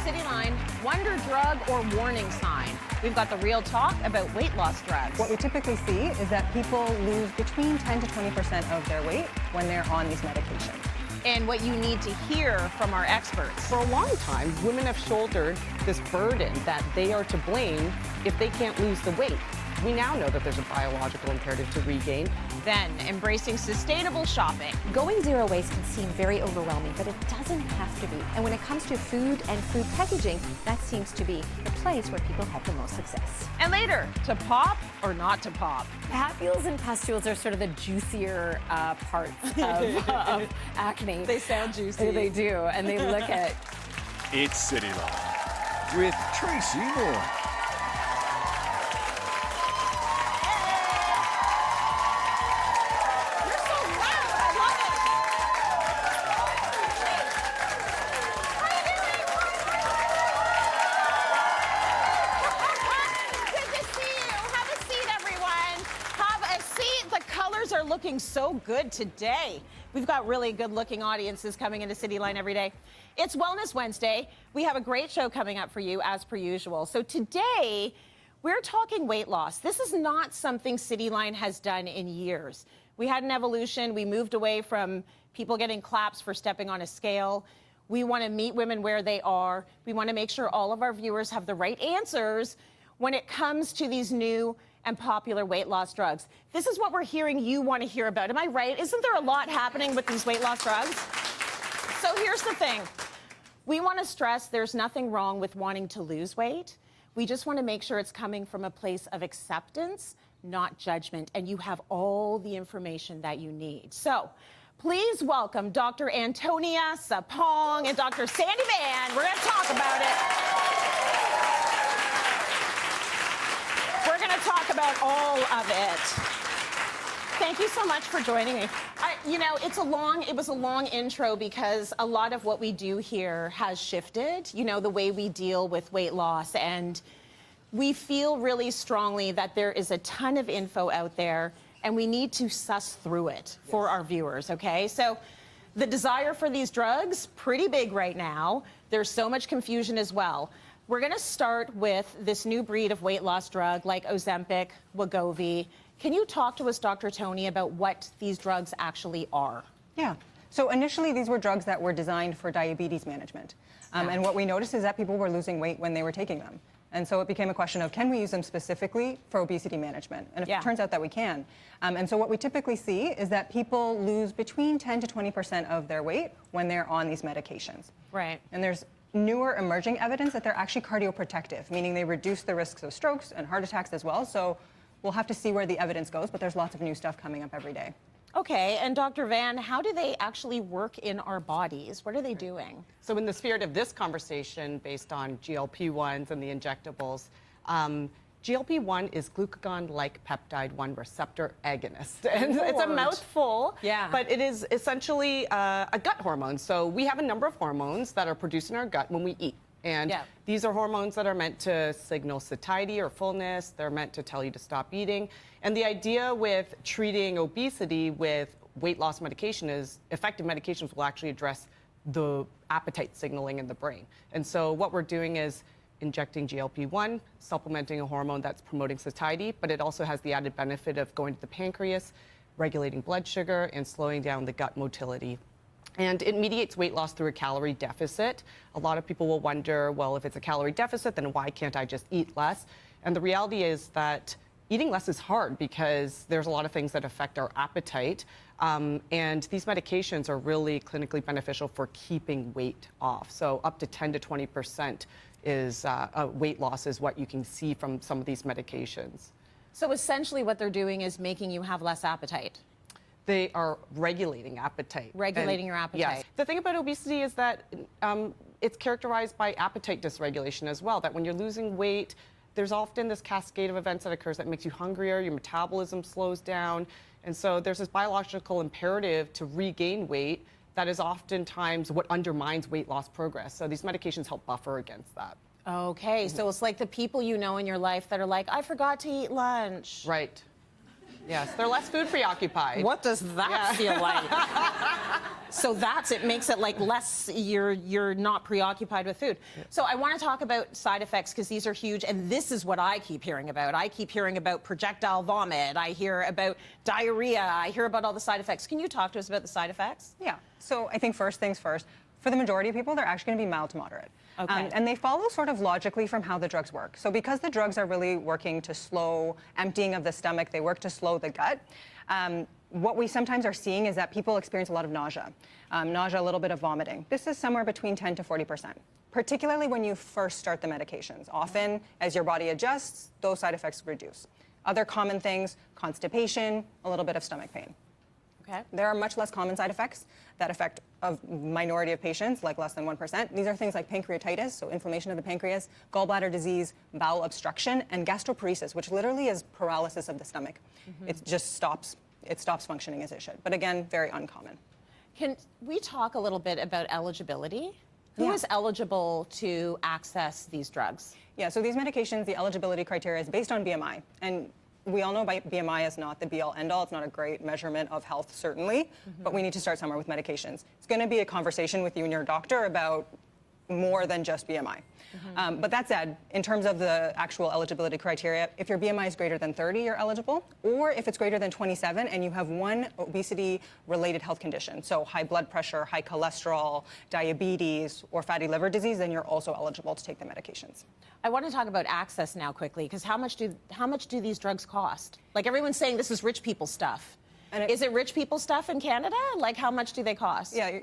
Cityline, wonder drug or warning sign. We've got the real talk about weight loss drugs. What we typically see is that people lose between 10 to 20% of their weight when they're on these medications. And what you need to hear from our experts. For a long time, women have shouldered this burden that they are to blame if they can't lose the weight. We now know that there's a biological imperative to regain. Then, embracing sustainable shopping. Going zero waste can seem very overwhelming, but it doesn't have to be. And when it comes to food and food packaging, that seems to be the place where people have the most success. And later, to pop or not to pop. Papules and pustules are sort of the juicier parts of acne. They sound juicy. They do, and they look at... It's Cityline with Tracy Moore. Looking so good today. We've got really good looking audiences coming into Cityline every day. It's Wellness Wednesday. We have a great show coming up for you as per usual. So today we're talking weight loss. This is not something Cityline has done in years. We had an evolution. We moved away from people getting claps for stepping on a scale. We want to meet women where they are. We want to make sure all of our viewers have the right answers when it comes to these new and popular weight loss drugs. This is what we're hearing you want to hear about. Am I right? Isn't there a lot happening with these weight loss drugs? So here's the thing. We want to stress there's nothing wrong with wanting to lose weight. We just want to make sure it's coming from a place of acceptance, not judgment, and you have all the information that you need. So please welcome Dr. Toni Sappong and Dr. Sandy Van. We're going to talk about it. We're going to talk about all of it. Thank you so much for joining me. It was a long intro because a lot of what we do here has shifted, the way we deal with weight loss. And we feel really strongly that there is a ton of info out there and we need to suss through it for our viewers, okay? So the desire for these drugs, pretty big right now. There's so much confusion as well. We're going to start with this new breed of weight loss drug like Ozempic, Wegovy. Can you talk to us, Dr. Toni, about what these drugs actually are? Yeah. So initially, these were drugs that were designed for diabetes management. And what we noticed is that people were losing weight when they were taking them. And so it became a question of, can we use them specifically for obesity management? And it turns out that we can. And so what we typically see is that people lose between 10 to 20% of their weight when they're on these medications. Right. And there's newer emerging evidence that they're actually cardioprotective, meaning they reduce the risks of strokes and heart attacks as well. So we'll have to see where the evidence goes, but there's lots of new stuff coming up every day. Okay, and Dr. Van, how do they actually work in our bodies? What are they doing? So in the spirit of this conversation, based on GLP-1s and the injectables, GLP-1 is glucagon-like peptide-1 receptor agonist. And it's a mouthful, but it is essentially a gut hormone. So we have a number of hormones that are produced in our gut when we eat. And these are hormones that are meant to signal satiety or fullness. They're meant to tell you to stop eating. And the idea with treating obesity with weight loss medication is effective medications will actually address the appetite signaling in the brain. And so what we're doing is injecting GLP-1, supplementing a hormone that's promoting satiety, but it also has the added benefit of going to the pancreas, regulating blood sugar, and slowing down the gut motility. And it mediates weight loss through a calorie deficit. A lot of people will wonder, well, if it's a calorie deficit, then why can't I just eat less? And the reality is that eating less is hard because there's a lot of things that affect our appetite. And these medications are really clinically beneficial for keeping weight off. So up to 10 to 20% is weight loss is what you can see from some of these medications. So essentially what they're doing is making you have less appetite. They are regulating appetite. Regulating your appetite. Yes. The thing about obesity is that it's characterized by appetite dysregulation as well, that when you're losing weight, there's often this cascade of events that occurs that makes you hungrier, your metabolism slows down, and so there's this biological imperative to regain weight that is oftentimes what undermines weight loss progress. So these medications help buffer against that. Okay, so it's like the people you know in your life that are like, I forgot to eat lunch. Right. Yes, they're less food preoccupied. What does that feel like? So it makes it like less, you're not preoccupied with food. So I want to talk about side effects because these are huge, and this is what I keep hearing about. I keep hearing about projectile vomit. I hear about diarrhea. I hear about all the side effects. Can you talk to us about the side effects? Yeah. So I think first things first, for the majority of people, they're actually going to be mild to moderate. Okay. And they follow sort of logically from how the drugs work. So because the drugs are really working to slow emptying of the stomach, they work to slow the gut. What we sometimes are seeing is that people experience a lot of nausea, a little bit of vomiting. This is somewhere between 10 to 40%, particularly when you first start the medications. Often, as your body adjusts, those side effects reduce. Other common things, constipation, a little bit of stomach pain. Okay. There are much less common side effects that affect a minority of patients, like less than 1%. These are things like pancreatitis, so inflammation of the pancreas, gallbladder disease, bowel obstruction, and gastroparesis, which literally is paralysis of the stomach. It just stops functioning as it should. But again, very uncommon. Can we talk a little bit about eligibility? Who is eligible to access these drugs? Yeah, so these medications, the eligibility criteria is based on BMI. And we all know BMI is not the be-all, end-all. It's not a great measurement of health, certainly, but we need to start somewhere with medications. It's going to be a conversation with you and your doctor about more than just BMI. But that said, in terms of the actual eligibility criteria, if your BMI is greater than 30, you're eligible, or if it's greater than 27 and you have one obesity-related health condition, so high blood pressure, high cholesterol, diabetes, or fatty liver disease, then you're also eligible to take the medications. I want to talk about access now quickly, because how much do these drugs cost? Like, everyone's saying this is rich people stuff. Is it rich people stuff in Canada? Like, how much do they cost? Yeah.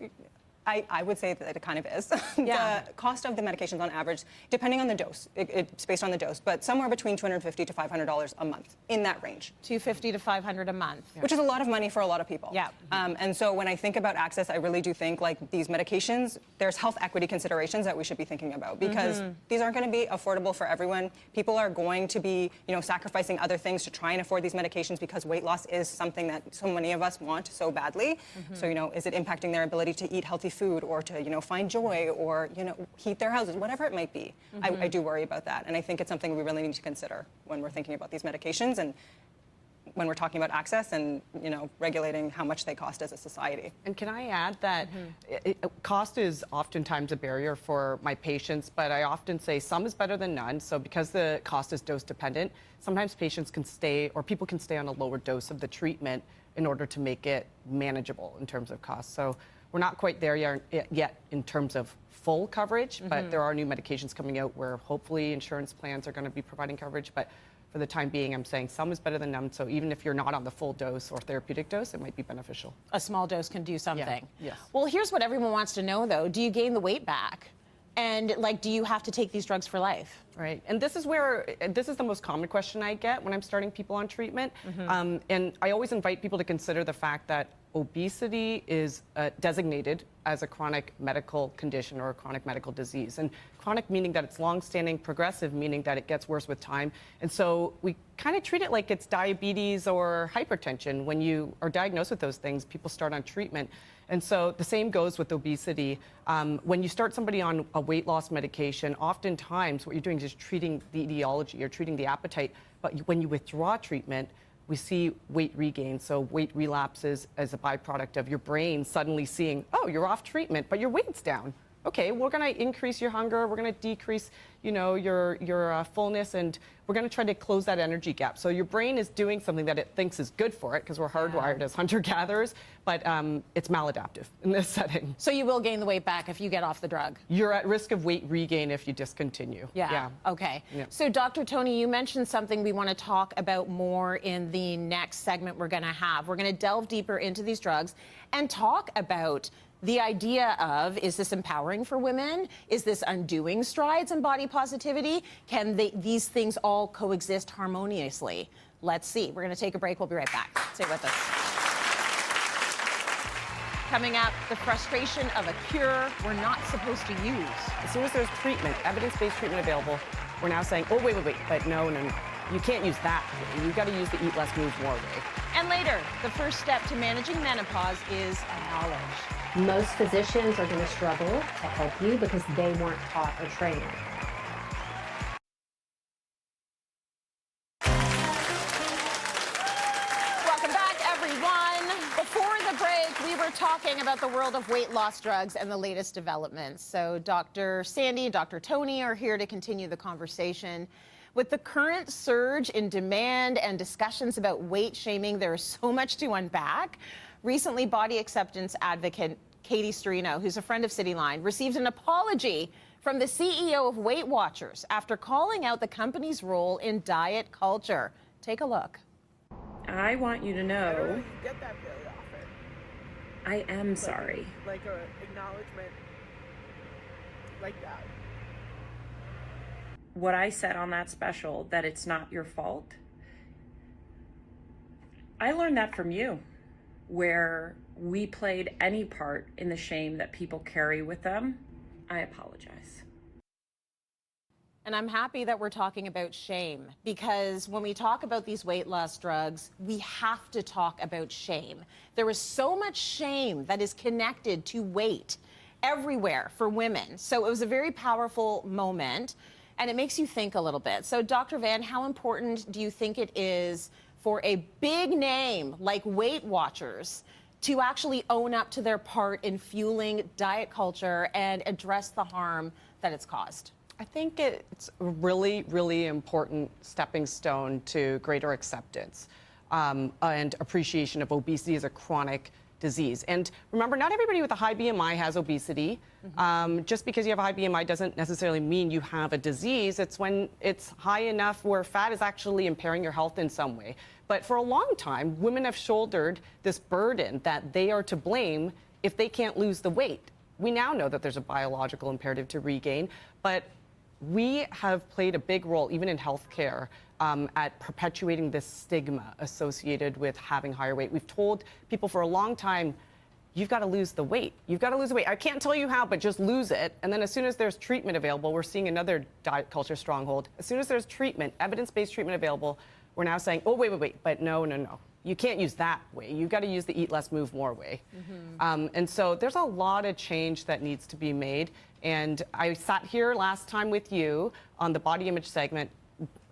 I would say that it kind of is. Yeah. The cost of the medications on average, depending on the dose, it's based on the dose, but somewhere between $250 to $500 a month, in that range. $250 to $500 a month. Yeah. Which is a lot of money for a lot of people. Yeah. And so when I think about access, I really do think like these medications, there's health equity considerations that we should be thinking about because these aren't going to be affordable for everyone. People are going to be, sacrificing other things to try and afford these medications because weight loss is something that so many of us want so badly. So, is it impacting their ability to eat healthy food or to, find joy or, heat their houses, whatever it might be. I do worry about that. And I think it's something we really need to consider when we're thinking about these medications and when we're talking about access and, regulating how much they cost as a society. And can I add that cost is oftentimes a barrier for my patients, but I often say some is better than none. So because the cost is dose dependent, sometimes patients can stay or people can stay on a lower dose of the treatment in order to make it manageable in terms of cost. So we're not quite there yet in terms of full coverage, but there are new medications coming out where hopefully insurance plans are going to be providing coverage. But for the time being, I'm saying some is better than none. So even if you're not on the full dose or therapeutic dose, it might be beneficial. A small dose can do something. Yeah. Yes. Well, here's what everyone wants to know, though. Do you gain the weight back? And, do you have to take these drugs for life? Right. And this is the most common question I get when I'm starting people on treatment. And I always invite people to consider the fact that obesity is designated as a chronic medical condition or a chronic medical disease. And chronic meaning that it's long-standing, progressive meaning that it gets worse with time. And so we kind of treat it like it's diabetes or hypertension. When you are diagnosed with those things, people start on treatment. And so the same goes with obesity. When you start somebody on a weight loss medication, oftentimes what you're doing is just treating the etiology, you're treating the appetite. But when you withdraw treatment, we see weight regain, so weight relapses as a byproduct of your brain suddenly seeing, oh, you're off treatment, but your weight's down. Okay, we're going to increase your hunger, we're going to decrease, your fullness, and we're going to try to close that energy gap. So your brain is doing something that it thinks is good for it because we're hardwired as hunter-gatherers, but it's maladaptive in this setting. So you will gain the weight back if you get off the drug? You're at risk of weight regain if you discontinue. Yeah. Okay. Yeah. So Dr. Toni, you mentioned something we want to talk about more in the next segment we're going to have. We're going to delve deeper into these drugs and talk about the idea of, is this empowering for women? Is this undoing strides in body positivity? Can these things all coexist harmoniously? Let's see. We're going to take a break. We'll be right back. Stay with us. Coming up, the frustration of a cure we're not supposed to use. As soon as there's treatment, evidence-based treatment available, we're now saying, oh, wait, but no, you can't use that. You've got to use the eat less, move more way. And later, the first step to managing menopause is knowledge. Most physicians are going to struggle to help you because they weren't taught or trained. the break, we were talking about the world of weight loss drugs and the latest developments. So Dr. Sandy and Dr. Toni are here to continue the conversation. With the current surge in demand and discussions about weight shaming, there is so much to unpack. Recently, body acceptance advocate Katie Storino, who's a friend of Cityline, received an apology from the CEO of Weight Watchers after calling out the company's role in diet culture. Take a look. I want you to know I don't really get that very often. I am sorry. Like a acknowledgement like that. What I said on that special, that it's not your fault, I learned that from you, where we played any part in the shame that people carry with them. I apologize. And I'm happy that we're talking about shame, because when we talk about these weight loss drugs, we have to talk about shame. There is so much shame that is connected to weight everywhere for women. So it was a very powerful moment, and it makes you think a little bit. So Dr. Van, how important do you think it is for a big name like Weight Watchers to actually own up to their part in fueling diet culture and address the harm that it's caused? I think it's a really, really important stepping stone to greater acceptance and appreciation of obesity as a chronic disease. And remember, not everybody with a high BMI has obesity. Just because you have a high BMI doesn't necessarily mean you have a disease. It's when it's high enough where fat is actually impairing your health in some way. But for a long time, women have shouldered this burden that they are to blame if they can't lose the weight. We now know that there's a biological imperative to regain, but we have played a big role, even in healthcare, at perpetuating this stigma associated with having higher weight. We've told people for a long time, you've got to lose the weight. You've got to lose the weight. I can't tell you how, but just lose it. And then as soon as there's treatment available, we're seeing another diet culture stronghold. As soon as there's treatment, evidence-based treatment available, we're now saying, oh, wait, but no. You can't use that way. You've got to use the eat less, move more way. And so there's a lot of change that needs to be made. And I sat here last time with you on the body image segment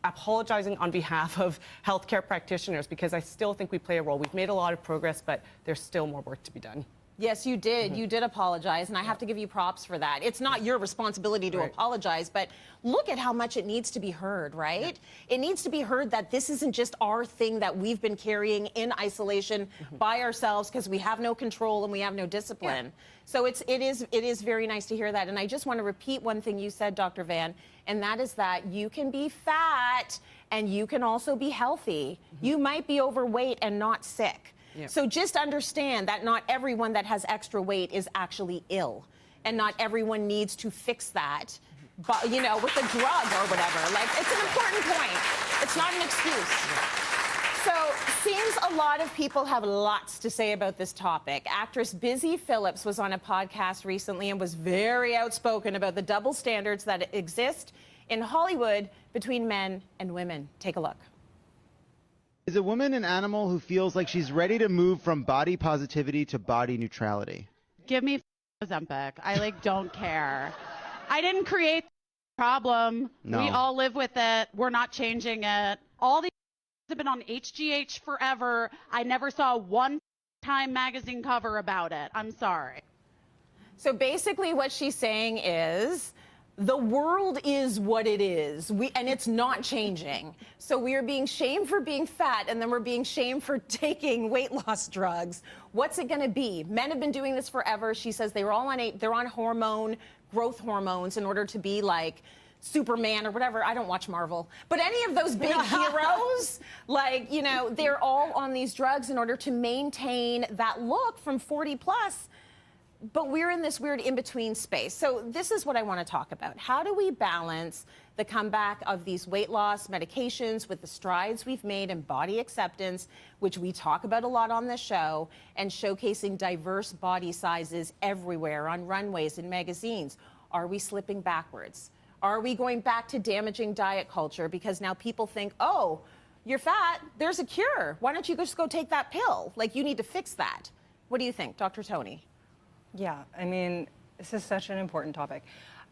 apologizing on behalf of healthcare practitioners, because I still think we play a role. We've made a lot of progress, but there's still more work to be done. Yes, you did. You did apologize, and I have to give you props for that. It's not your responsibility to apologize, but look at how much it needs to be heard, right? It needs to be heard that this isn't just our thing that we've been carrying in isolation by ourselves because we have no control and we have no discipline. So it is very nice to hear that. And I just want to repeat one thing you said, Dr. Van, and that is that you can be fat and you can also be healthy. You might be overweight and not sick. So just understand that not everyone that has extra weight is actually ill, and not everyone needs to fix that, but, with a drug or whatever. Like, it's an important point. It's not an excuse. So, seems a lot of people have lots to say about this topic. Actress Busy Phillips was on a podcast recently and was very outspoken about the double standards that exist in Hollywood between men and women. Take a look. Is a woman an animal who feels like she's ready to move from body positivity to body neutrality? Give me Ozempic. I don't care. I didn't create the problem. No. We all live with it. We're not changing it. All these have been on HGH forever. I never saw one Time magazine cover about it. I'm sorry. So basically what she's saying is, the world is what it is, and it's not changing. So we are being shamed for being fat, and then we're being shamed for taking weight loss drugs. What's it going to be? Men have been doing this forever. She says they're on growth hormones in order to be like Superman or whatever. I don't watch Marvel, but any of those big heroes, they're all on these drugs in order to maintain that look from 40 plus. But we're in this weird in-between space. So this is what I want to talk about. How do we balance the comeback of these weight loss medications with the strides we've made in body acceptance, which we talk about a lot on this show, and showcasing diverse body sizes everywhere on runways and magazines? Are we slipping backwards? Are we going back to damaging diet culture because now people think, oh, you're fat, there's a cure. Why don't you just go take that pill? Like, you need to fix that. What do you think, Dr. Toni? Yeah, I mean, this is such an important topic.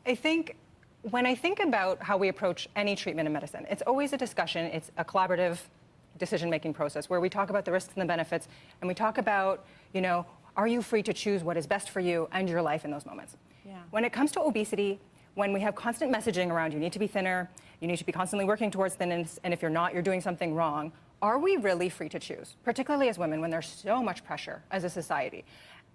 I think when I think about how we approach any treatment in medicine, it's always a discussion. It's a collaborative decision-making process where we talk about the risks and the benefits, and we talk about, you know, are you free to choose what is best for you and your life in those moments? Yeah. When it comes to obesity, when we have constant messaging around you need to be thinner, you need to be constantly working towards thinness, and if you're not, you're doing something wrong, are we really free to choose, particularly as women when there's so much pressure as a society?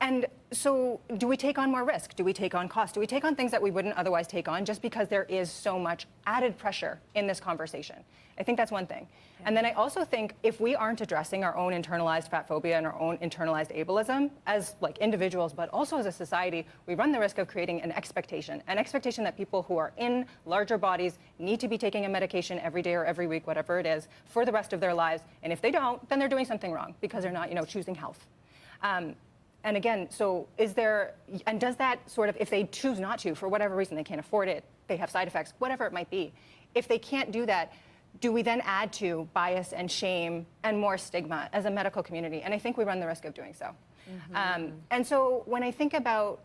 And so do we take on more risk? Do we take on cost? Do we take on things that we wouldn't otherwise take on just because there is so much added pressure in this conversation? I think that's one thing. And then I also think if we aren't addressing our own internalized fat phobia and our own internalized ableism as like individuals, but also as a society, we run the risk of creating an expectation that people who are in larger bodies need to be taking a medication every day or every week, whatever it is, for the rest of their lives. And if they don't, then they're doing something wrong because they're not, you know, choosing health. And again, so is there, and does that sort of, if they choose not to, for whatever reason, they can't afford it, they have side effects, whatever it might be, if they can't do that, do we then add to bias and shame and more stigma as a medical community? And I think we run the risk of doing so. And so when I think about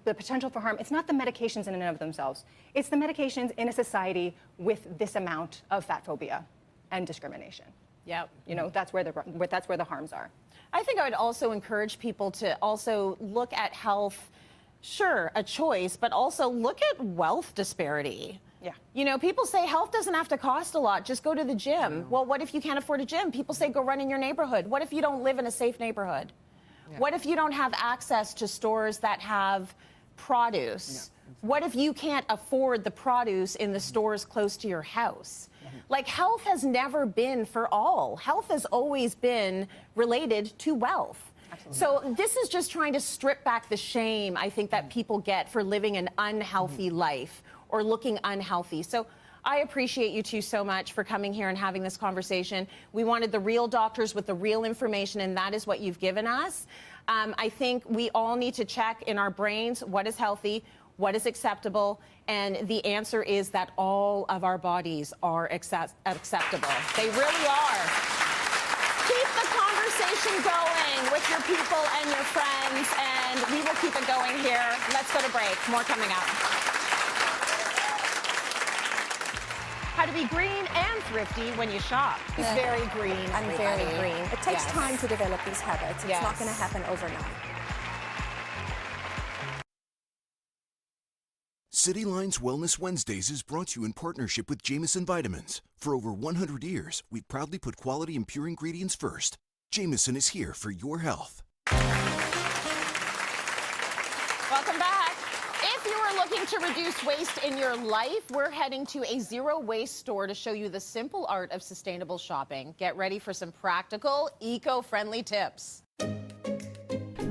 the potential for harm, it's not the medications in and of themselves. It's the medications in a society with this amount of fat phobia and discrimination. Yep. You know, that's where the harms are. I think I would also encourage people to also look at health, sure, a choice, but also look at wealth disparity. Yeah. You know, people say health doesn't have to cost a lot, just go to the gym. Well, what if you can't afford a gym? People say go run in your neighborhood. What if you don't live in a safe neighborhood? Yeah. What if you don't have access to stores that have produce? Yeah. What if you can't afford the produce in the stores close to your house? Like, health has never been for all. Health has always been related to wealth. Absolutely. So this is just trying to strip back the shame, I think, that people get for living an unhealthy life or looking unhealthy. So I appreciate you two so much for coming here and having this conversation. We wanted the real doctors with the real information, and that is what you've given us. I think we all need to check in our brains what is healthy, what is acceptable, and the answer is that all of our bodies are acceptable. They really are. Keep the conversation going with your people and your friends, and we will keep it going here. Let's go to break. More coming up. How to be green and thrifty when you shop. He's very green. I'm very green. It takes time to develop these habits. It's not going to happen overnight. Cityline's Wellness Wednesdays is brought to you in partnership with Jameson Vitamins. For over 100 years, we've proudly put quality and pure ingredients first. Jameson is here for your health. Welcome back. If you are looking to reduce waste in your life, we're heading to a zero-waste store to show you the simple art of sustainable shopping. Get ready for some practical, eco-friendly tips.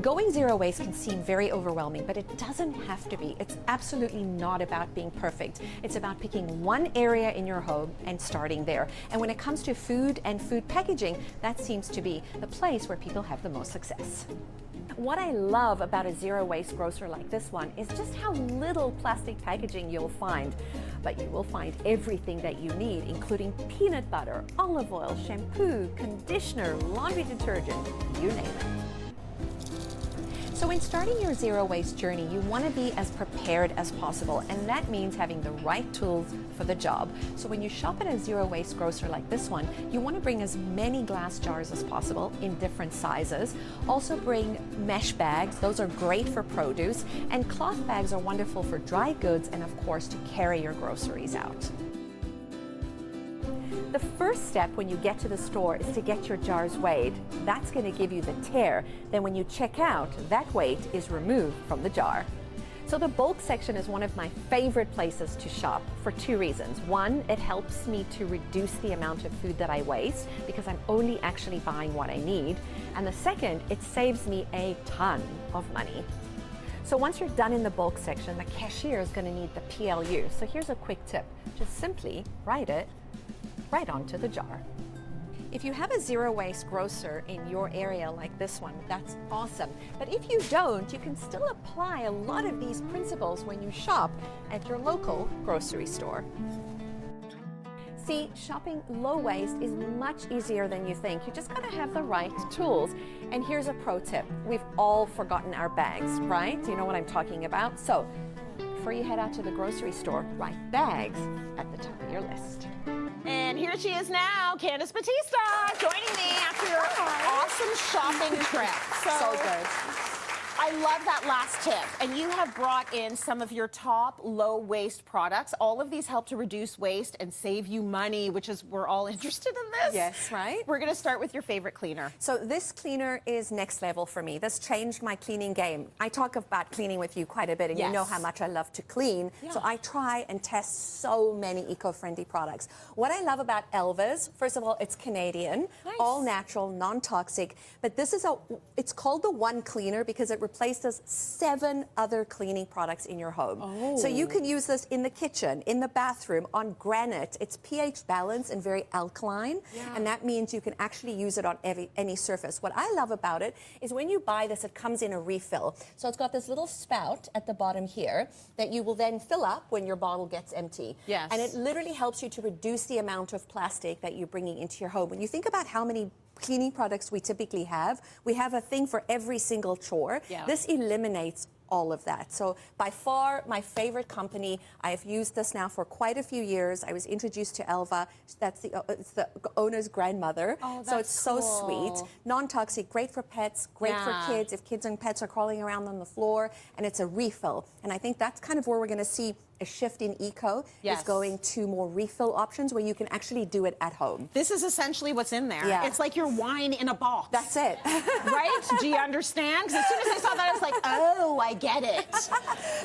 Going zero waste can seem very overwhelming, but it doesn't have to be. It's absolutely not about being perfect. It's about picking one area in your home and starting there. And when it comes to food and food packaging, that seems to be the place where people have the most success. What I love about a zero waste grocer like this one is just how little plastic packaging you'll find. But you will find everything that you need, including peanut butter, olive oil, shampoo, conditioner, laundry detergent, you name it. So in starting your zero waste journey, you want to be as prepared as possible, and that means having the right tools for the job. So when you shop at a zero waste grocer like this one, you want to bring as many glass jars as possible in different sizes. Also bring mesh bags, those are great for produce, and cloth bags are wonderful for dry goods and of course to carry your groceries out. The first step when you get to the store is to get your jars weighed. That's going to give you the tare. Then when you check out, that weight is removed from the jar. So the bulk section is one of my favorite places to shop for two reasons. One, it helps me to reduce the amount of food that I waste because I'm only actually buying what I need. And the second, it saves me a ton of money. So once you're done in the bulk section, the cashier is going to need the PLU. So here's a quick tip. Just simply write it right onto the jar. If you have a zero waste grocer in your area like this one, that's awesome. But if you don't, you can still apply a lot of these principles when you shop at your local grocery store. See, shopping low waste is much easier than you think. You just gotta have the right tools. And here's a pro tip. We've all forgotten our bags, right? You know what I'm talking about? So, before you head out to the grocery store, write bags at the top of your list. And And here she is now, Candice Batista, joining me after your awesome shopping trip. So good. I love that last tip. And you have brought in some of your top low-waste products. All of these help to reduce waste and save you money, which is, we're all interested in this. Yes, right? We're going to start with your favorite cleaner. So this cleaner is next level for me. This changed my cleaning game. I talk about cleaning with you quite a bit, and you know how much I love to clean. Yeah. So I try and test so many eco-friendly products. What I love about Elva's, first of all, it's Canadian, all natural, non-toxic. But this is it's called the One Cleaner because it replaces 7 other cleaning products in your home. Oh. So you can use this in the kitchen, in the bathroom, on granite. It's pH balanced and very alkaline, and that means you can actually use it on any surface. What I love about it is when you buy this, it comes in a refill. So it's got this little spout at the bottom here that you will then fill up when your bottle gets empty. Yes. And it literally helps you to reduce the amount of plastic that you're bringing into your home. When you think about how many cleaning products we typically have, we have a thing for every single chore. Yeah. This eliminates all of that. So by far my favorite company. I've used this now for quite a few years. I was introduced to Elva. That's it's the owner's grandmother. Oh, that's so it's so sweet. Non-toxic, great for pets, great for kids if kids and pets are crawling around on the floor, and it's a refill. And I think that's kind of where we're going to see a shift in eco is going to more refill options where you can actually do it at home. This is essentially what's in there. Yeah. It's like your wine in a box. That's it. Right? Do you understand? Because as soon as I saw that, I was like, oh, I get it.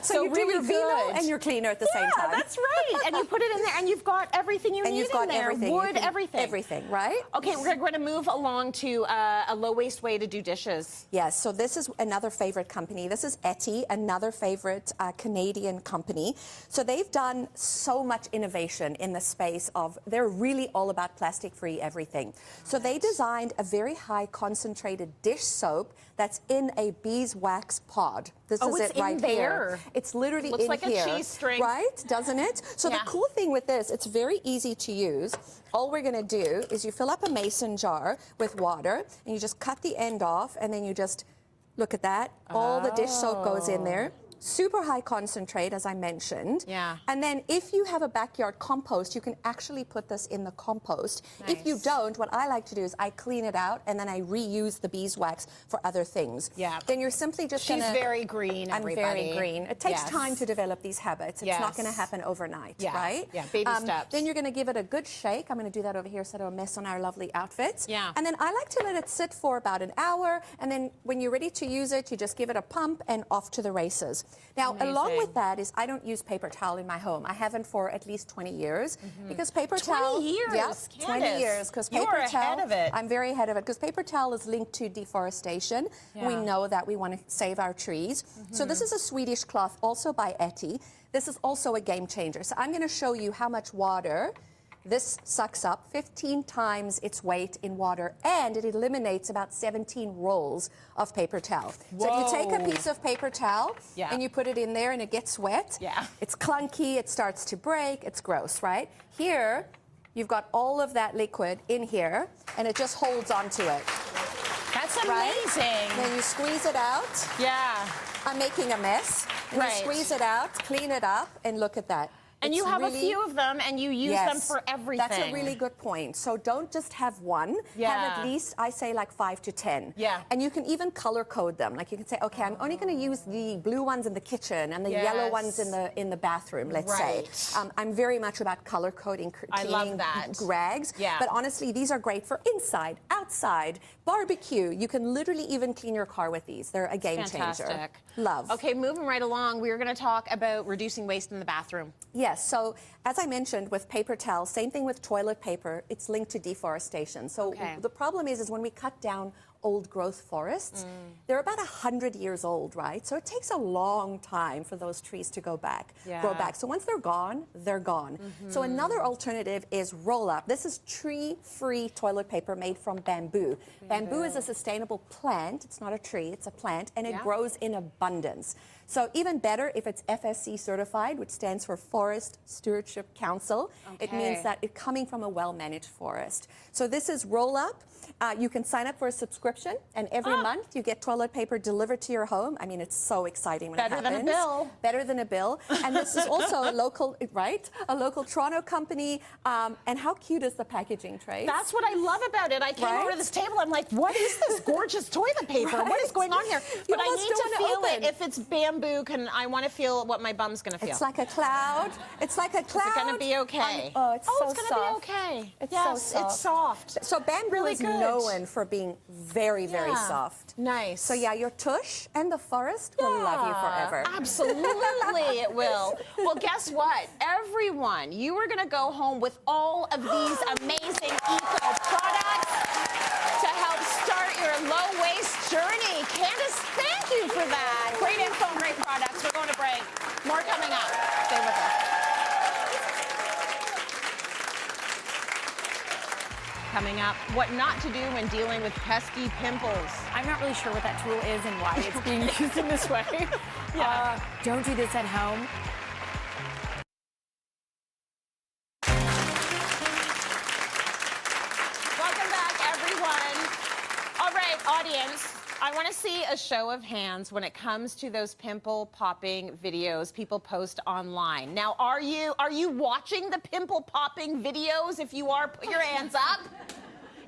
So you really do your vino and your cleaner at the same time. That's right. And you put it in there, and you've got everything you need in there. Everything. Wood, everything. Everything, right? Okay, we're going to move along to a low-waste way to do dishes. Yes, so this is another favorite company. This is Etty, another favorite Canadian company. So they've done so much innovation in the space of, they're really all about plastic-free everything. So they designed a very high concentrated dish soap that's in a beeswax pod. This is it right here. It's literally in here. Looks like a cheese string. Right, doesn't it? So the cool thing with this, it's very easy to use. All we're going to do is you fill up a mason jar with water, and you just cut the end off, and then you just, look at that. All the dish soap goes in there. Super high concentrate, as I mentioned. Yeah. And then if you have a backyard compost, you can actually put this in the compost. Nice. If you don't, what I like to do is I clean it out and then I reuse the beeswax for other things. Yeah. Then you're simply just She's very green, everybody. I'm very green. It takes time to develop these habits. It's not going to happen overnight, right? Yeah, baby steps. Then you're going to give it a good shake. I'm going to do that over here so I don't mess on our lovely outfits. Yeah. And then I like to let it sit for about an hour, and then when you're ready to use it, you just give it a pump and off to the races. Now, along with that is I don't use paper towel in my home. I haven't for at least 20 years because paper towel. 20 years, yeah, Candice. 20 years because paper towel. You're ahead of it. I'm very ahead of it because paper towel is linked to deforestation. Yeah. We know that we want to save our trees. So this is a Swedish cloth, also by Etty. This is also a game changer. So I'm going to show you how much water this sucks up 15 times its weight in water, and it eliminates about 17 rolls of paper towel. Whoa. So if you take a piece of paper towel and you put it in there and it gets wet, it's clunky, it starts to break, it's gross, right? Here, you've got all of that liquid in here, and it just holds onto it. That's amazing. Right? Then you squeeze it out. Yeah. I'm making a mess. And you squeeze it out, clean it up, and look at that. And you have a few of them, and you use them for everything. That's a really good point. So don't just have one. Have at least, I say, like 5 to 10. Yeah. And you can even color code them. Like you can say, okay, I'm only going to use the blue ones in the kitchen and the yellow ones in the bathroom, let's say. I'm very much about color coding, cleaning rags. Yeah. But honestly, these are great for inside, outside, barbecue. You can literally even clean your car with these. They're a game changer. Love. Okay, moving right along, we're going to talk about reducing waste in the bathroom. Yes, so as I mentioned with paper towels, same thing with toilet paper, it's linked to deforestation. So the problem is when we cut down old growth forests, they're about 100 years old, right? So it takes a long time for those trees to grow back. So once they're gone, they're gone. So another alternative is roll up. This is tree-free toilet paper made from bamboo. Bamboo is a sustainable plant. It's not a tree, it's a plant, and it grows in abundance. So even better if it's FSC certified, which stands for Forest Stewardship Council. It means that it's coming from a well-managed forest. So this is roll up. You can sign up for a subscription, and every month you get toilet paper delivered to your home. I mean, it's so exciting when it happens. Better than a bill. Better than a bill. And this is also a local, right? A local Toronto company. And how cute is the packaging, Trace? That's what I love about it. I came over to this table. I'm like, what is this gorgeous toilet paper? What is going on here? But I need to feel it. If it's bamboo, I want to feel what my bum's going to feel. It's like a cloud. It's like a cloud. Is it going to be okay? It's so it's going to be okay. It's yes, so soft. It's soft. So bamboo really is good. known for being very, very soft. Nice. So yeah, your tush and the forest will love you forever. Absolutely, it will. Well, guess what? Everyone, you are going to go home with all of these amazing eco products to help start your low-waste journey. Candice, thank you for that. Great info, great products. We're going to break. More coming up. Stay with us. Coming up, what not to do when dealing with pesky pimples. I'm not really sure what that tool is and why it's being used in this way. Don't do this at home. Welcome back, everyone. All right, audience, I want to see a show of hands when it comes to those pimple popping videos people post online. Now, are you watching the pimple popping videos? If you are, put your hands up.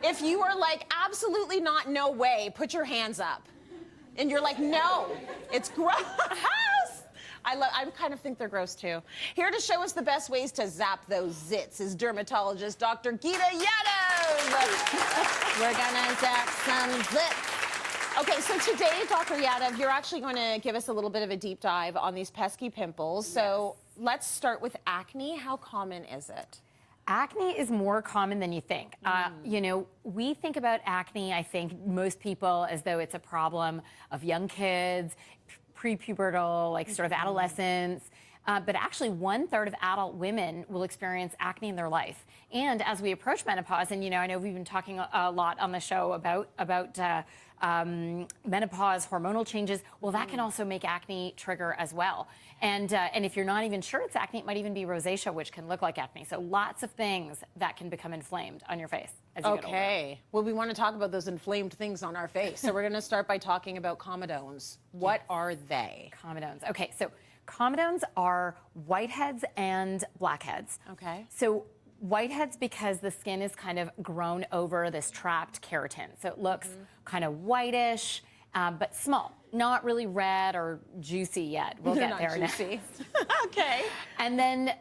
If you are like, absolutely not, no way, put your hands up. And you're like, no, it's gross. I kind of think they're gross too. Here to show us the best ways to zap those zits is dermatologist Dr. Geeta Yadav. We're gonna zap some zits. Okay, so today, Dr. Yadav, you're actually going to give us a little bit of a deep dive on these pesky pimples. So let's start with acne. How common is it? Acne is more common than you think. You know, we think about acne, I think, most people as though it's a problem of young kids, prepubertal, like sort of adolescents. But actually 1/3 of adult women will experience acne in their life. And as we approach menopause, and you know, I know we've been talking a lot on the show about menopause, hormonal changes. Well, that can also make acne trigger as well. And if you're not even sure it's acne, it might even be rosacea, which can look like acne. So lots of things that can become inflamed on your face as you get older. Okay. Well, we want to talk about those inflamed things on our face. So we're going to start by talking about comedones. What are they? Comedones. Okay, so comedones are whiteheads and blackheads. Okay. So whiteheads because the skin is kind of grown over this trapped keratin. So it looks kind of whitish, but small. Not really red or juicy yet. We'll They're get not there juicy. Okay. And then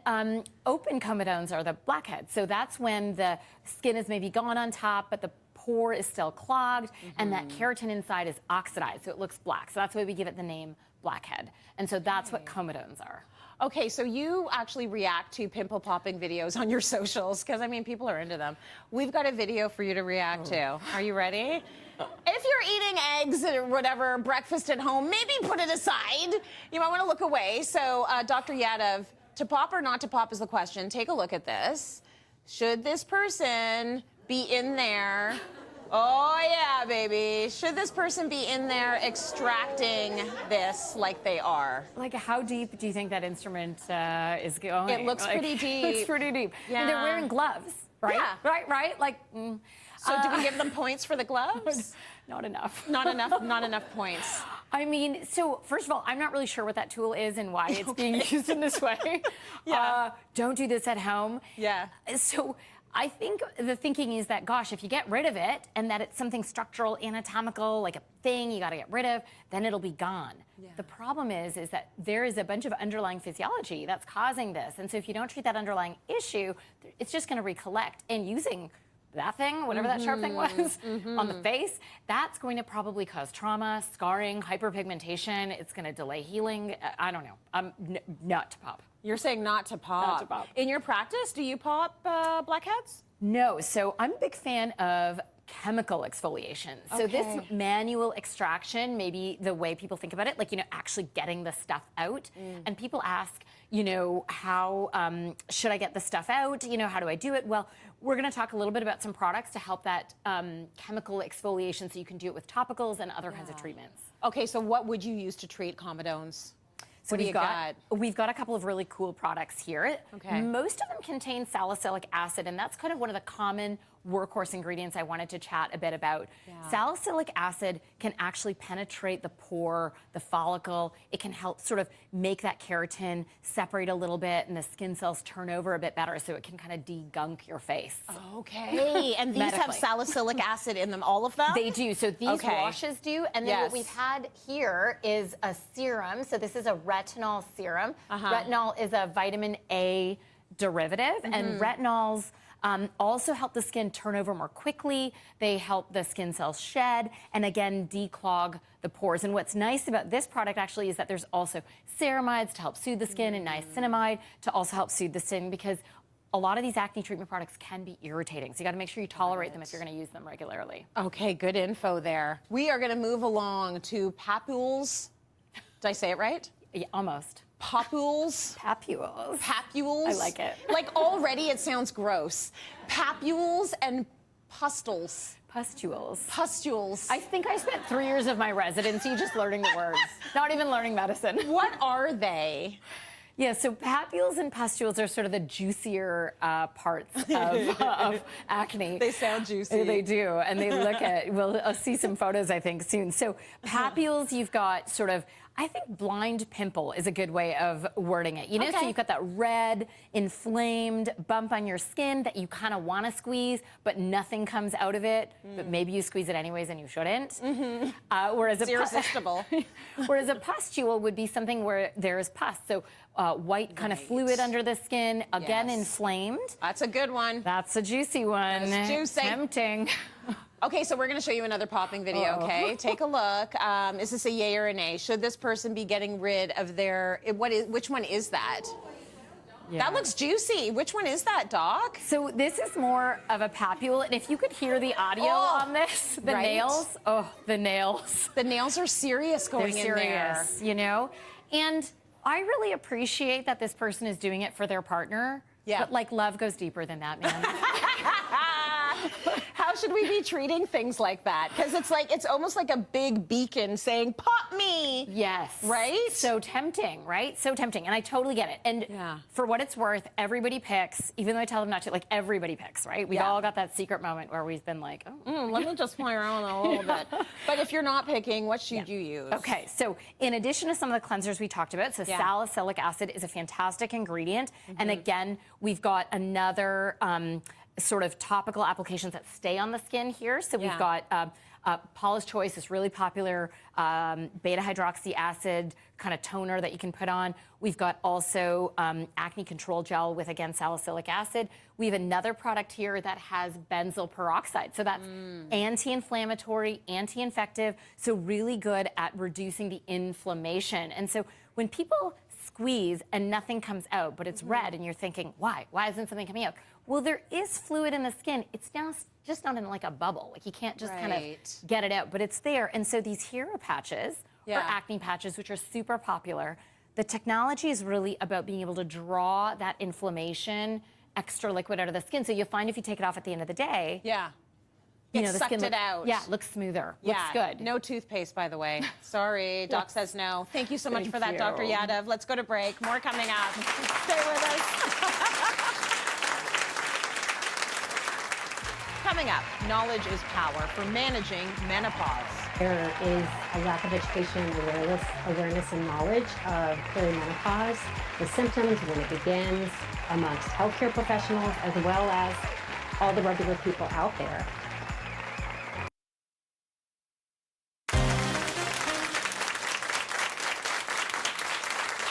open comedones are the blackheads. So that's when the skin is maybe gone on top, but the pore is still clogged, and that keratin inside is oxidized, so it looks black. So that's why we give it the name blackhead. And so that's what comedones are. Okay, so you actually react to pimple popping videos on your socials, because I mean, people are into them. We've got a video for you to react to. Are you ready? If you're eating eggs or whatever, breakfast at home, maybe put it aside. You might want to look away. So, Dr. Yadav, to pop or not to pop is the question. Take a look at this. Should this person be in there? Oh, yeah, baby. Should this person be in there extracting this like they are? Like, how deep do you think that instrument is going? It looks pretty deep. It looks pretty deep. Yeah. And they're wearing gloves, right? Yeah. Right? Like, So do we give them points for the gloves? Not enough. Not enough points. I mean, so first of all, I'm not really sure what that tool is and why it's being used in this way. Don't do this at home. Yeah. So I think the thinking is that, gosh, if you get rid of it and that it's something structural, anatomical, like a thing you got to get rid of, then it'll be gone. Yeah. The problem is that there is a bunch of underlying physiology that's causing this. And so if you don't treat that underlying issue, it's just going to recollect. And using that thing, whatever that sharp thing was, on the face, that's going to probably cause trauma, scarring, hyperpigmentation. It's going to delay healing. I don't know. Not to pop. You're saying not to pop. Not to pop. In your practice, do you pop blackheads? No. So I'm a big fan of chemical exfoliation. So this manual extraction, maybe the way people think about it, like, you know, actually getting the stuff out. And people ask, you know, how should I get the stuff out? You know, how do I do it? Well, we're going to talk a little bit about some products to help that chemical exfoliation, so you can do it with topicals and other kinds of treatments. Okay, so what would you use to treat comedones? So What do we've got a couple of really cool products here. Okay. Most of them contain salicylic acid, and that's kind of one of the common workhorse ingredients I wanted to chat a bit about. Salicylic acid can actually penetrate the pore, the follicle. It can help sort of make that keratin separate a little bit and the skin cells turn over a bit better, so it can kind of de-gunk your face. Okay, and these have Medically. salicylic acid in them, all of them? They do. So these washes do. And then what we've had here is a serum. So this is a retinol serum. Retinol is a vitamin A derivative, and retinols also help the skin turn over more quickly. They help the skin cells shed and again declog the pores. And what's nice about this product actually is that there's also ceramides to help soothe the skin and niacinamide to also help soothe the skin, because a lot of these acne treatment products can be irritating. So you got to make sure you tolerate them if you're going to use them regularly. Okay, good info there. We are going to move along to papules. Did I say it right? Yeah, almost. Papules. Papules. Papules. I like it. Like already it sounds gross. Papules and pustules. Pustules. Pustules. I think I spent 3 years of my residency just learning the words, not even learning medicine. What are they? Yeah, so papules and pustules are sort of the juicier parts of acne. They sound juicy. They do, and they look at, we'll see some photos, I think, soon. So papules, you've got sort of, I think blind pimple is a good way of wording it. You know, so you've got that red, inflamed bump on your skin that you kind of want to squeeze, but nothing comes out of it, but maybe you squeeze it anyways and you shouldn't. Whereas It's irresistible. Whereas a pustule would be something where there's pus. So white kind of fluid under the skin, again inflamed. That's a good one. That's a juicy one. That's juicy. Tempting. Okay, so we're going to show you another popping video, okay? Take a look. Is this a yay or a nay? Should this person be getting rid of their... which one is that? Yeah. That looks juicy. Which one is that, Doc? So this is more of a papule, and if you could hear the audio on this, the nails, the nails. The nails are serious going They're in there. serious, you know? And I really appreciate that this person is doing it for their partner. Yeah. But like love goes deeper than that, man. How should we be treating things like that? Because it's almost like a big beacon saying, pop me. Yes. Right? So tempting, right? So tempting. And I totally get it. And for what it's worth, everybody picks, even though I tell them not to, like everybody picks, right? We've all got that secret moment where we've been like, let me just play around a little bit. But if you're not picking, what should you use? Okay, so in addition to some of the cleansers we talked about, so salicylic acid is a fantastic ingredient. And again, we've got another sort of topical applications that stay on the skin here. So we've got Paula's Choice, this really popular beta hydroxy acid kind of toner that you can put on. We've got also acne control gel with, again, salicylic acid. We have another product here that has benzoyl peroxide. So that's anti-inflammatory, anti-infective, so really good at reducing the inflammation. And so when people squeeze and nothing comes out, but it's red, and you're thinking, why? Why isn't something coming out? Well, there is fluid in the skin. It's now just not in like a bubble. Like you can't just kind of get it out, but it's there. And so these hero patches, or acne patches, which are super popular, the technology is really about being able to draw that inflammation, extra liquid out of the skin. So you'll find if you take it off at the end of the day, you know, the sucked skin it out. Yeah, looks smoother. Looks good. No toothpaste, by the way. Sorry, Doc says no. Thank you so much for that, Dr. Yadav. Let's go to break. More coming up. Stay with us. Coming up, knowledge is power for managing menopause. There is a lack of education, awareness and knowledge of perimenopause, the symptoms, when it begins, amongst healthcare professionals, as well as all the regular people out there.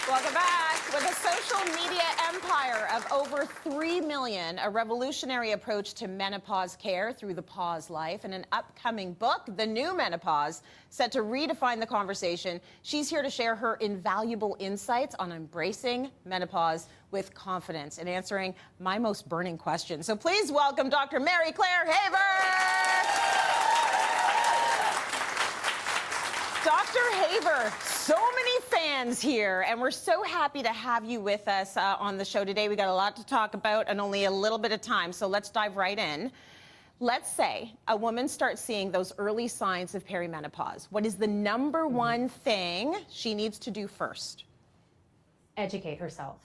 Welcome back. With a social media empire of over 3 million, a revolutionary approach to menopause care through the Pause Life, and an upcoming book, The New Menopause, set to redefine the conversation. She's here to share her invaluable insights on embracing menopause with confidence and answering my most burning questions. So please welcome Dr. Maryclair Haver. Dr. Haver, so many fans here, and we're so happy to have you with us on the show today. We got a lot to talk about and only a little bit of time, so let's dive right in. Let's say a woman starts seeing those early signs of perimenopause. What is the number one thing she needs to do first? Educate herself.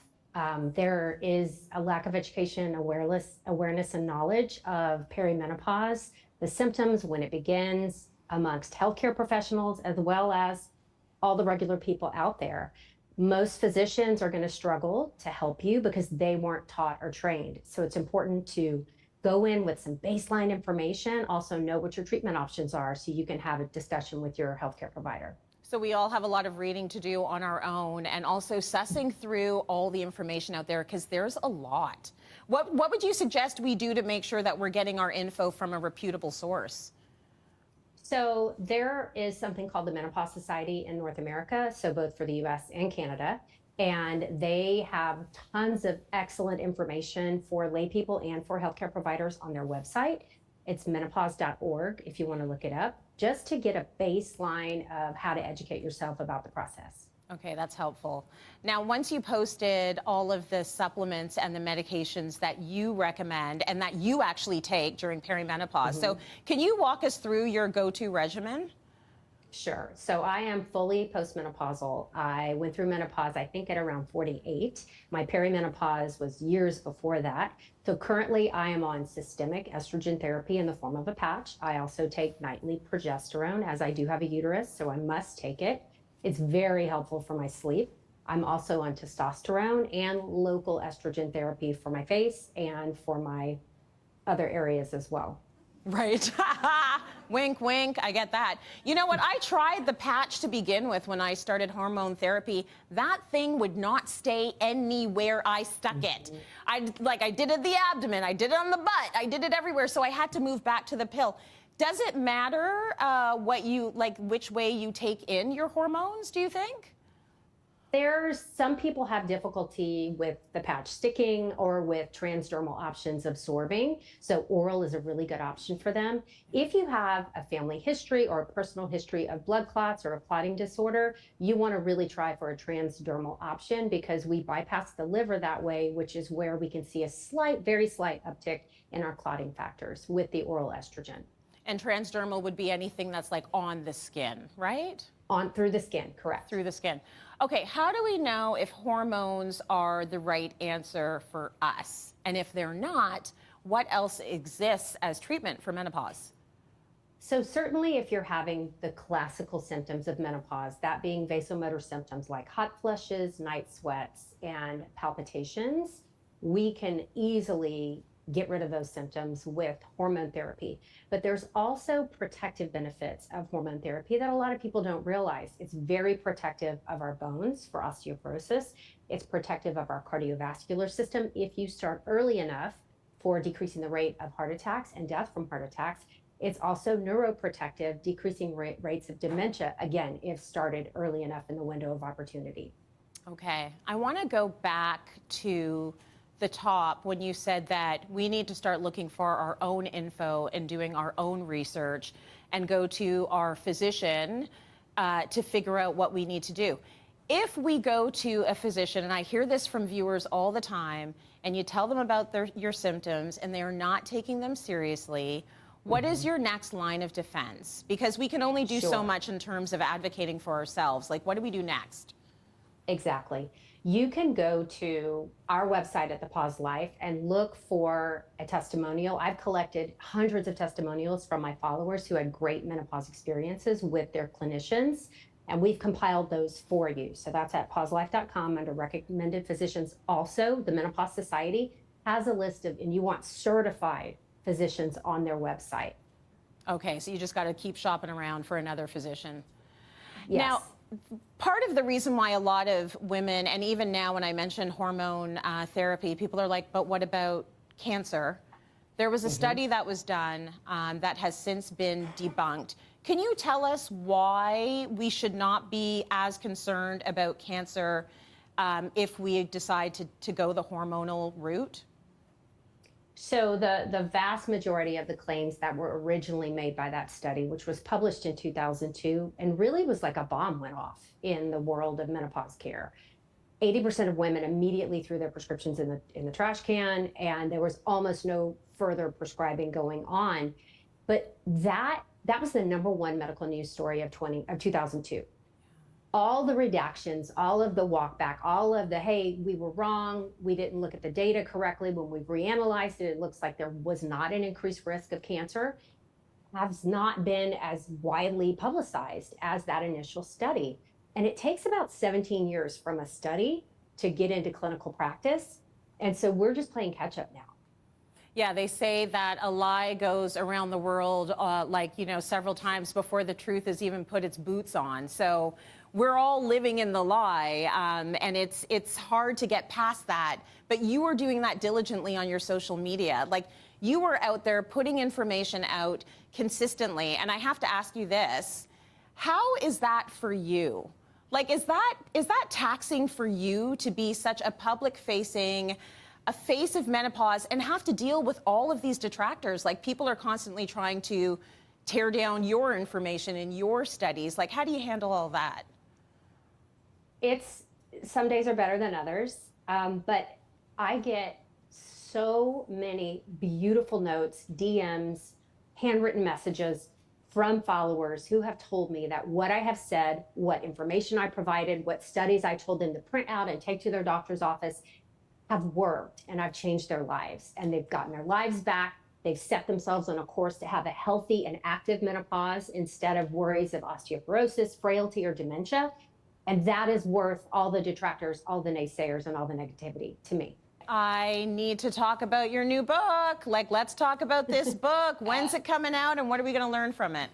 There is a lack of education, awareness and knowledge of perimenopause, the symptoms, when it begins, amongst healthcare professionals, as well as all the regular people out there. Most physicians are going to struggle to help you because they weren't taught or trained. So it's important to go in with some baseline information, also know what your treatment options are so you can have a discussion with your healthcare provider. So we all have a lot of reading to do on our own and also sussing through all the information out there because there's a lot. What would you suggest we do to make sure that we're getting our info from a reputable source? So there is something called the Menopause Society in North America, so both for the US and Canada, and they have tons of excellent information for lay people and for healthcare providers on their website. It's menopause.org if you want to look it up, just to get a baseline of how to educate yourself about the process. Okay, that's helpful. Now, once you posted all of the supplements and the medications that you recommend and that you actually take during perimenopause, so can you walk us through your go-to regimen? Sure. So I am fully postmenopausal. I went through menopause, I think, at around 48. My perimenopause was years before that. So currently I am on systemic estrogen therapy in the form of a patch. I also take nightly progesterone, as I do have a uterus, so I must take it. It's very helpful for my sleep. I'm also on testosterone and local estrogen therapy for my face and for my other areas as well. Right. Wink, wink. I get that. You know what? I tried the patch to begin with when I started hormone therapy. That thing would not stay anywhere I stuck it. I did it the abdomen. I did it on the butt. I did it everywhere. So I had to move back to the pill. Does it matter which way you take in your hormones, do you think? Some people have difficulty with the patch sticking or with transdermal options absorbing. So oral is a really good option for them. If you have a family history or a personal history of blood clots or a clotting disorder, you want to really try for a transdermal option because we bypass the liver that way, which is where we can see a very slight uptick in our clotting factors with the oral estrogen. And transdermal would be anything that's like on the skin, right? Through the skin, correct. Through the skin. Okay, how do we know if hormones are the right answer for us? And if they're not, what else exists as treatment for menopause? So certainly if you're having the classical symptoms of menopause, that being vasomotor symptoms like hot flushes, night sweats, and palpitations, we can easily get rid of those symptoms with hormone therapy. But there's also protective benefits of hormone therapy that a lot of people don't realize. It's very protective of our bones for osteoporosis. It's protective of our cardiovascular system if you start early enough for decreasing the rate of heart attacks and death from heart attacks. It's also neuroprotective, decreasing rates of dementia, again, if started early enough in the window of opportunity. Okay, I want to go back to the top when you said that we need to start looking for our own info and doing our own research and go to our physician to figure out what we need to do. If we go to a physician, and I hear this from viewers all the time, and you tell them about your symptoms and they are not taking them seriously, what is your next line of defense? Because we can only do so much in terms of advocating for ourselves. Like, what do we do next? Exactly. You can go to our website at The Pause Life and look for a testimonial. I've collected hundreds of testimonials from my followers who had great menopause experiences with their clinicians, and we've compiled those for you. So that's at pauselife.com under recommended physicians. Also, the Menopause Society has a list of, and you want certified physicians on their website. Okay, so you just got to keep shopping around for another physician. Yes. Now, part of the reason why a lot of women, and even now when I mention hormone therapy, people are like, but what about cancer? There was a study that was done that has since been debunked. Can you tell us why we should not be as concerned about cancer if we decide to go the hormonal route? So the vast majority of the claims that were originally made by that study, which was published in 2002, and really was like a bomb went off in the world of menopause care. 80% of women immediately threw their prescriptions in the trash can, and there was almost no further prescribing going on. But that was the #1 medical news story of 2002. all the redactions, all of the walk back, all of the, hey, we were wrong, we didn't look at the data correctly, when we've reanalyzed it, it looks like there was not an increased risk of cancer, has not been as widely publicized as that initial study. And it takes about 17 years from a study to get into clinical practice. And so we're just playing catch up now. Yeah, they say that a lie goes around the world, several times before the truth has even put its boots on. So we're all living in the lie, and it's hard to get past that. But you were doing that diligently on your social media. Like, you were out there putting information out consistently. And I have to ask you this: how is that for you? Like, is that taxing for you to be such a public-facing, a face of menopause, and have to deal with all of these detractors? Like, people are constantly trying to tear down your information and your studies. Like, how do you handle all that? Some days are better than others, but I get so many beautiful notes, DMs, handwritten messages from followers who have told me that what I have said, what information I provided, what studies I told them to print out and take to their doctor's office have worked, and I've changed their lives, and they've gotten their lives back. They've set themselves on a course to have a healthy and active menopause instead of worries of osteoporosis, frailty, or dementia. And that is worth all the detractors, all the naysayers, and all the negativity to me. I need to talk about your new book. Like, let's talk about this book. When's it coming out, and what are we going to learn from it?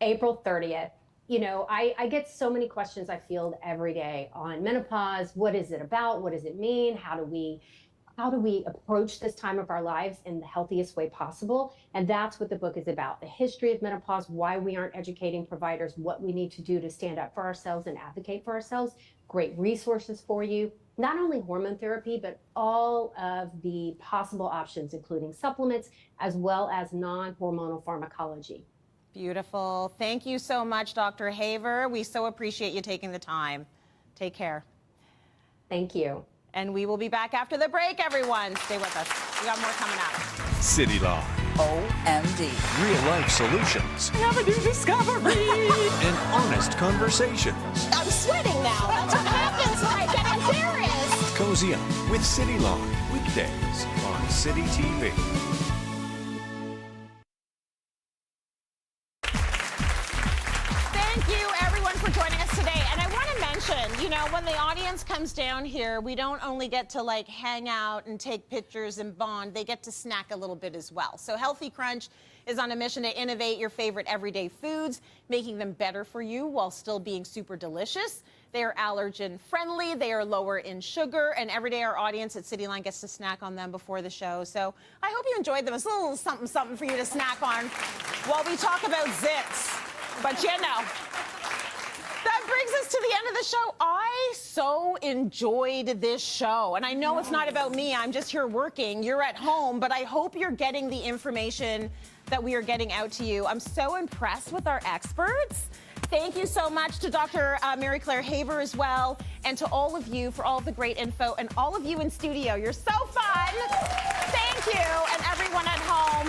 April 30th. You know, I get so many questions I field every day on menopause. What is it about? What does it mean? How do we approach this time of our lives in the healthiest way possible? And that's what the book is about: the history of menopause, why we aren't educating providers, what we need to do to stand up for ourselves and advocate for ourselves. Great resources for you. Not only hormone therapy, but all of the possible options, including supplements, as well as non-hormonal pharmacology. Beautiful. Thank you so much, Dr. Haver. We so appreciate you taking the time. Take care. Thank you. And we will be back after the break, everyone. Stay with us. We got more coming up. Cityline. OMD. Real-life solutions. Have a new discovery. And honest conversations. I'm sweating now. That's what happens when I get embarrassed. Cozy up with Cityline. Weekdays on City TV. Thank you, everyone, for joining us today. And I want to mention, you know, when the audience comes down here, we don't only get to, like, hang out and take pictures and bond. They get to snack a little bit as well. So Healthy Crunch is on a mission to innovate your favorite everyday foods, making them better for you while still being super delicious. They are allergen-friendly, they are lower in sugar, and every day our audience at Cityline gets to snack on them before the show. So I hope you enjoyed them. It's a little something for you to snack on while we talk about zits. But you know, that brings us to the end of the show. I so enjoyed this show. And I know it's not about me. I'm just here working. You're at home. But I hope you're getting the information that we are getting out to you. I'm so impressed with our experts. Thank you so much to Dr. Maryclair Haver as well, and to all of you for all of the great info, and all of you in studio. You're so fun. Thank you. And everyone at home.